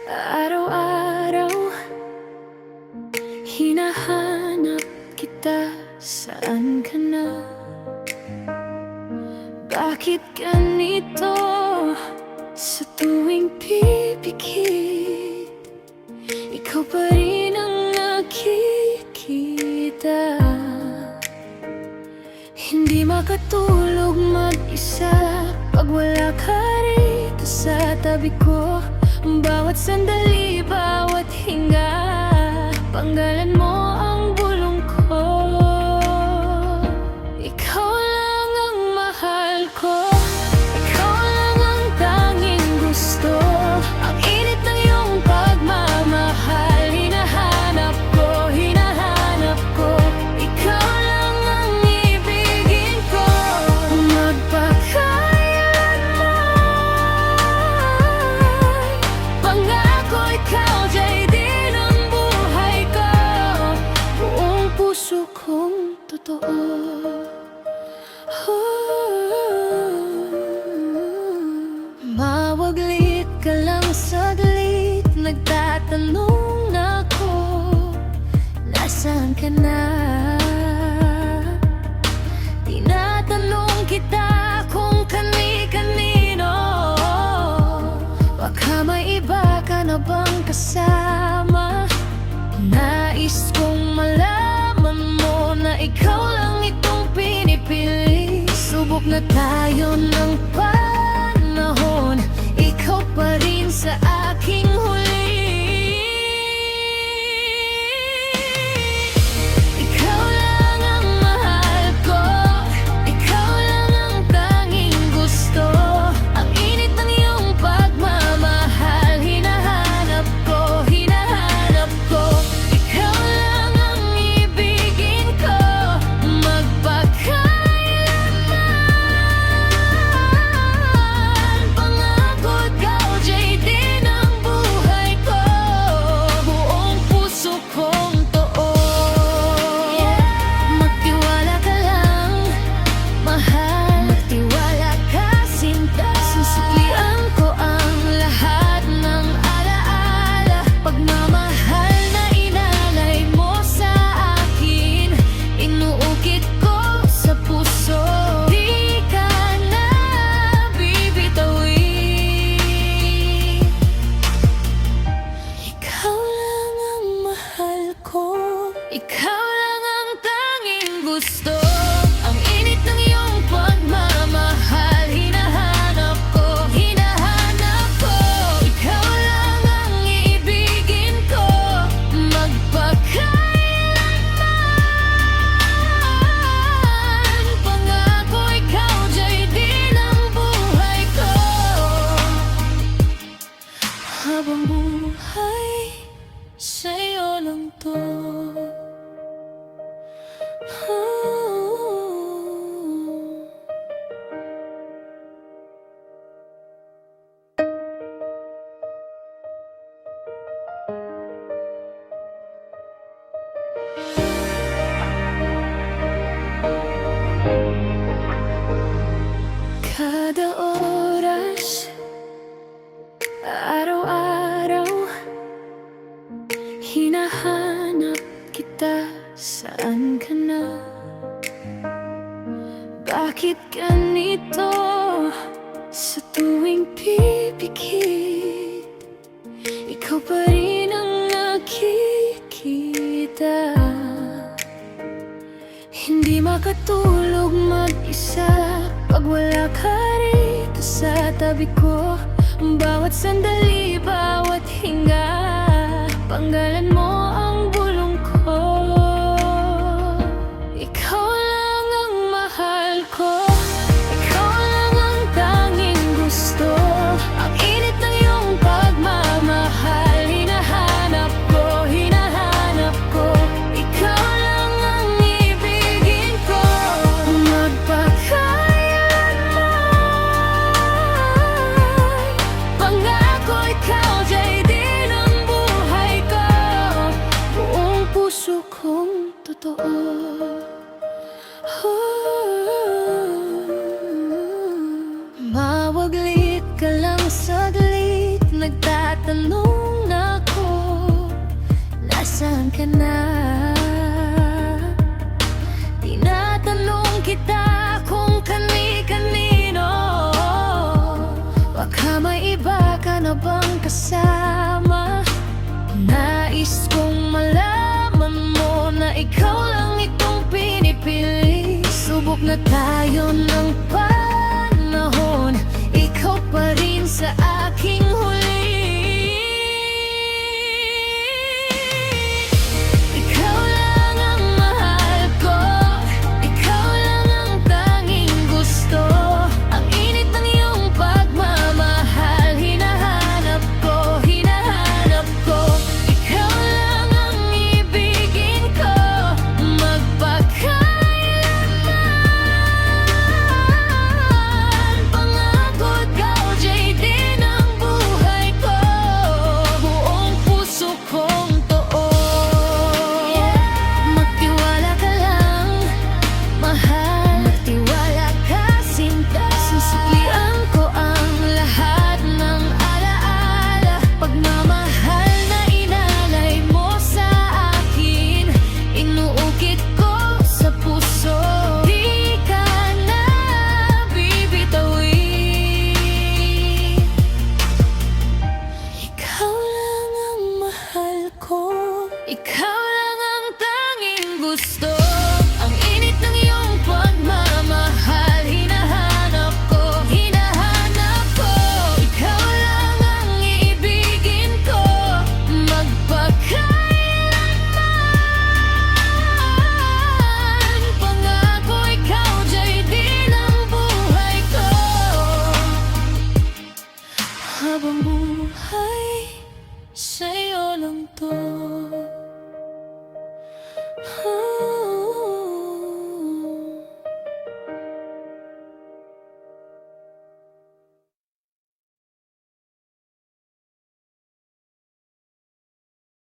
Araw-araw hinahanap kita, saan ka na? Bakit ganito sa tuwing pipikit? Ikaw pa rin ang nakikita. Hindi makatulog mag-isa pag wala ka rito sa tabi ko. Bawat sandali, bawat hinga, panggalan mo ang bulong ko. Ikaw lang ang mahal ko, ikaw lang ang tanging gusto. Ang init ng iyong pagmamahal, hinahanap ko, hinahanap ko. Ikaw lang ang ibigin ko, pangako ikaw dyan din ang buhay ko. Buong puso kong totoo. Mawaglit ka lang saglit, nagtatanong ako, nasaan ka na? Tinatanong kita kung kani-kanino. Baka may iba ka na bang kasama? Nais kong malaman mo na ikaw lang itong pinipili. Subok na tayo ng panahon, ikaw pa rin sa aking huli. Ikaw lang ang mahal ko, ikaw lang ang tanging gusto. Ang init ng iyong pagmamahal, hinahanap ko, hinahanap ko. Ikaw lang ang ibigin ko, magpakailanman. Pangako ikaw dyan din ang buhay ko. Buong puso kong totoo. Magtiwala ka lang, mahal, magtiwala ka, sinta. Susuklian ko ang lahat ng alaala, pagmamahal na inalay mo sa akin, inuukit ko sa puso. Di ka na bibitawin. Ikaw lang ang mahal ko, ikaw lang ang tanging gusto. Ang init ng iyong pagmamahal, hinahanap ko, hinahanap ko. Ikaw lang ang ibigin ko, magpakailanman. Pangako ikaw dyan din ang buhay ko. Habang buhay, sa'yo lang to. Kada oras, araw-araw hinahanap kita, saan ka na? Bakit ganito sa tuwing pipikit? Ikaw pa rin ang nakikita. Hindi makatulog mag-isa pag wala ka rito sa tabi ko. Bawat sandali, bawat hinga, panggalan mo ang bulong ko. Ikaw lang ang mahal ko, ikaw lang ang tanging gusto. Ang init ng iyong pagmamahal, hinahanap ko, hinahanap ko. Ikaw lang ang ibigin ko, magpakailanman. Pangako ikaw dyan din ang buhay ko. Buong puso kong totoo. Mawaglit ka lang saglit, nagtatanong na tayo ng panahon, ikaw pa rin sa aking huli. Ikaw lang ang mahal ko, ikaw lang ang tanging gusto. Ang init ng iyong pagmamahal, hinahanap ko, hinahanap ko. Ikaw lang ang ibigin ko, magpakailanman. Pangako ikaw, JD ng buhay ko, buong puso kong too. Magtiwala ka lang, mahal, magtiwala ka, sinta. Susuklian ko ang lahat ng alaala, pagmamahal na inalay mo sa akin, inuukit ko sa puso. Di ka na bibitawin. Ikaw lang ang mahal ko, ikaw lang ang tanging gusto. Ang init ng iyong pagmamahal, hinahanap ko, hinahanap ko. Ikaw lang ang ibigin ko, magpakailanman. Pangako ikaw, JD ng buhay ko. Habang buhay sa